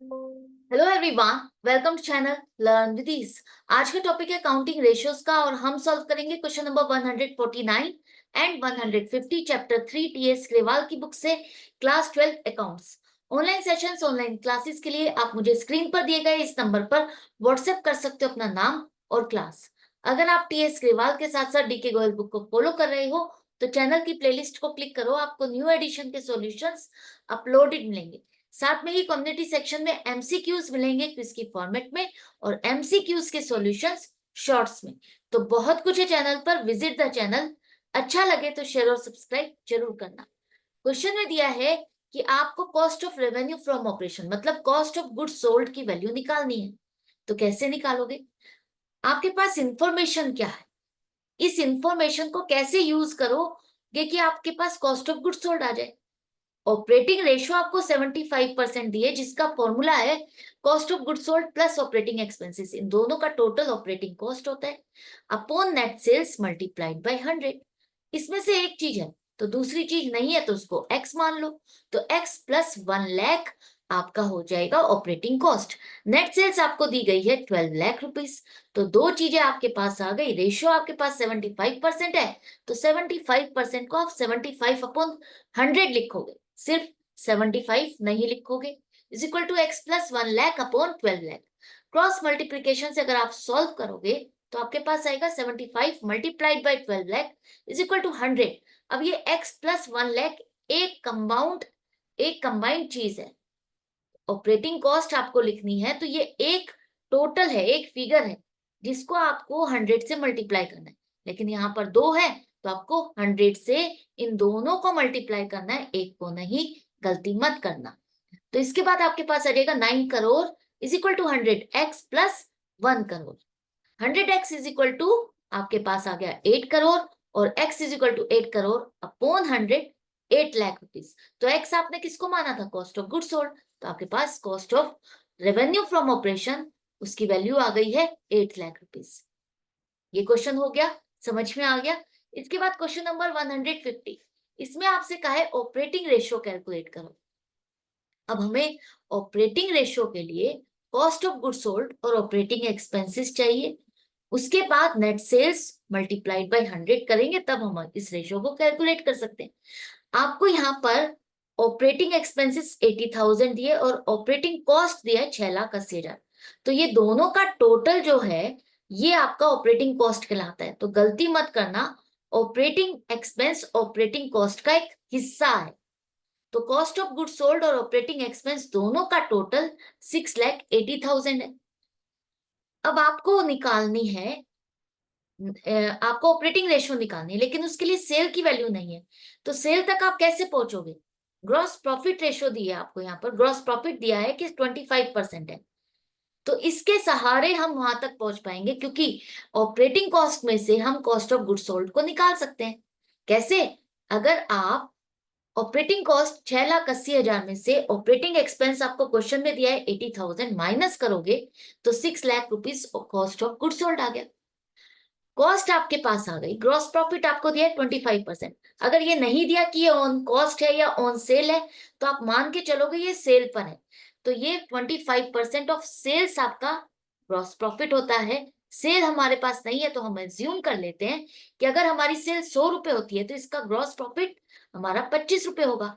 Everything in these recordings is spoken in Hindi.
Hello everyone, welcome to channel learn with ease. आज का टॉपिक है काउंटिंग रेशियोज का और हम सॉल्व करेंगे question number 149 and 150 chapter 3 TS Grewal की बुक से class 12 accounts. Online sessions, online classes के लिए आप मुझे स्क्रीन पर दिए गए इस नंबर पर व्हाट्सएप कर सकते हो अपना नाम और क्लास। अगर आप टीएस ग्रेवाल के साथ साथ डीके गोयल बुक को फॉलो कर रहे हो तो चैनल की प्लेलिस्ट को क्लिक करो, आपको न्यू एडिशन के सॉल्यूशंस अपलोडेड मिलेंगे। साथ में ही कम्युनिटी सेक्शन में एमसीक्यूज मिलेंगे क्विज की फॉर्मेट में और एमसीक्यूज के सॉल्यूशंस शॉर्ट्स में। तो बहुत कुछ है चैनल पर, विजिट द चैनल। अच्छा लगे तो शेयर और सब्सक्राइब जरूर करना। क्वेश्चन में दिया है कि आपको cost of revenue from operation मतलब कॉस्ट ऑफ गुड्स सोल्ड की वैल्यू निकालनी है। तो कैसे निकालोगे? आपके पास इंफॉर्मेशन क्या है, इस इंफॉर्मेशन को कैसे यूज करोगे कि आपके पास कॉस्ट ऑफ गुड्स सोल्ड आ जाए। ऑपरेटिंग रेशियो आपको 75% दिए जिसका फॉर्मूला है cost of goods sold plus operating expenses, इन दोनों का टोटल ऑपरेटिंग कॉस्ट होता है upon net sales multiplied by 100। इसमें से एक चीज है तो दूसरी चीज नहीं है तो उसको x मान लो। तो x प्लस 1 लाख आपका हो जाएगा ऑपरेटिंग कॉस्ट। नेट सेल्स आपको दी गई है 12 लाख रुपीज। तो दो चीजें आपके पास आ गई। रेशियो आपके पास 75% है तो 75% को आप 75 अपॉन 100 लिखोगे, सिर्फ 75 नहीं लिखोगे। Is equal to x plus 1 lakh upon 12 lakh. Cross multiplication से अगर आप सॉल्व करोगे तो आपके पास आएगा 75 multiplied by 12 lakh is equal to 100। अब ये x प्लस 1 लाख एक कंबाइंड चीज है। ऑपरेटिंग कॉस्ट आपको लिखनी है तो ये एक टोटल है, एक फिगर है जिसको आपको 100 से मल्टीप्लाई करना है। लेकिन यहाँ पर दो है तो आपको 100 से इन दोनों को मल्टीप्लाई करना है, एक को नहीं। गलती मत करना। तो इसके बाद आपके पास आ जाएगा 9 crore is equal to 100x plus 1 crore. 100x is equal to आपके पास आ गया 8 करोड़ और x is equal to 8 crore upon 100 8 lakh rupees. तो x आपने किसको माना था? Cost of goods sold. तो आपके पास cost of revenue from operation उसकी वैल्यू आ गई है 8 लाख रुपीज। ये क्वेश्चन हो गया, समझ में आ गया। इसके बाद क्वेश्चन नंबर 150, इसमें आपसे कहा है ऑपरेटिंग रेशियो कैलकुलेट करो। अब हमें ऑपरेटिंग रेशियो के लिए कॉस्ट ऑफ गुड्स सोल्ड और ऑपरेटिंग एक्सपेंसेस चाहिए। उसके बाद नेट सेल्स मल्टीप्लाइड बाय 100 करेंगे तब हम इस रेशियो को कैलकुलेट कर सकते हैं। आपको यहाँ पर ऑपरेटिंग एक्सपेंसेस 80,000 दिए और ऑपरेटिंग कॉस्ट दिया है 6,80,000। तो ये दोनों का टोटल जो है ये आपका ऑपरेटिंग कॉस्ट कहलाता है। तो गलती मत करना, ऑपरेटिंग एक्सपेंस ऑपरेटिंग कॉस्ट का एक हिस्सा है। तो कॉस्ट ऑफ गुड्स सोल्ड और ऑपरेटिंग एक्सपेंस दोनों का टोटल 6,80,000 है। अब आपको निकालनी है, आपको ऑपरेटिंग रेशियो निकालनी है लेकिन उसके लिए सेल की वैल्यू नहीं है। तो सेल तक आप कैसे पहुंचोगे? ग्रॉस प्रॉफिट रेशियो दी है आपको, यहाँ पर ग्रॉस प्रॉफिट दिया है कि 25% है। तो इसके सहारे हम वहां तक पहुंच पाएंगे क्योंकि ऑपरेटिंग कॉस्ट में से हम कॉस्ट ऑफ गुड्स सोल्ड को निकाल सकते हैं। कैसे? अगर आप ऑपरेटिंग कॉस्ट 6,80,000 में से ऑपरेटिंग एक्सपेंस आपको क्वेश्चन में दिया है 80,000 माइनस करोगे तो 6 lakh rupees cost of goods sold आ गया। कॉस्ट आपके पास आ गई। ग्रॉस प्रॉफिट आपको दिया है 25%। अगर ये नहीं दिया कि ये ऑन कॉस्ट है या ऑन सेल है तो आप मान के चलोगे ये सेल पर है। तो ये 25% ऑफ सेल्स आपका ग्रॉस प्रॉफिट होता है। सेल हमारे पास नहीं है तो हम एज्यूम कर लेते हैं कि अगर हमारी सेल 100 रुपए होती है तो इसका ग्रॉस प्रॉफिट हमारा 25 रुपए होगा।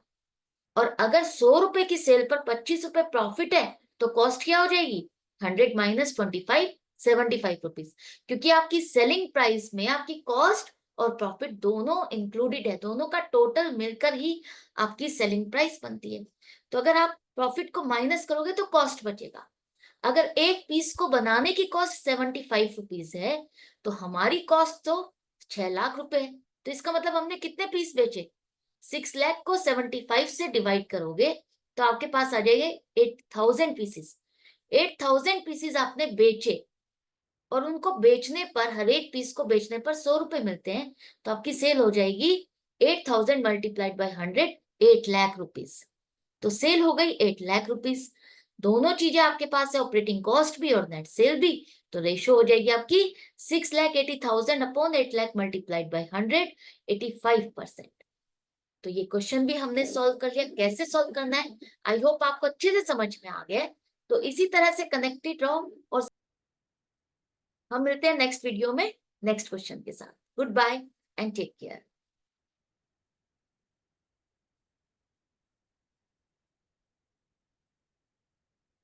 और अगर 100 रुपए की सेल पर 25 रुपए प्रॉफिट है तो कॉस्ट क्या हो जाएगी? 100 माइनस 25, 75 रुपीज। क्योंकि आपकी सेलिंग प्राइस में आपकी कॉस्ट और प्रॉफिट दोनों इंक्लूडेड है, दोनों का टोटल मिलकर ही आपकी सेलिंग प्राइस बनती है। तो अगर आप प्रॉफिट को माइनस करोगे तो कॉस्ट बचेगा। अगर एक पीस को बनाने की कॉस्ट 75 रुपीज है तो हमारी कॉस्ट तो 6 लाख रुपए है। तो इसका मतलब हमने कितने पीस बेचे? 6 लाख को 75 से डिवाइड करोगे तो आपके पास आ जाएंगे 8,000 पीसेस। 8,000 पीसेस आपने बेचे और उनको बेचने पर, हर एक पीस को बेचने पर 100 रुपए मिलते हैं। तो आपकी सेल हो जाएगी 8,000 मल्टीप्लाइड बाई 100, 8 लाख रुपीज। तो सेल हो गई 8 लाख रुपीज। दोनों चीजें आपके पास है, ऑपरेटिंग कॉस्ट भी और नेट सेल भी। तो रेशियो हो जाएगी आपकी 6,80,000 अपॉन 8 लाख मल्टीप्लाइड बाई 100, 85%। तो ये क्वेश्चन भी हमने सॉल्व कर लिया। कैसे सॉल्व करना है आई होप आपको अच्छे से समझ में आ गया है। तो इसी तरह से कनेक्टेड रहो और हम मिलते हैं नेक्स्ट वीडियो में नेक्स्ट क्वेश्चन के साथ। Good bye and take care.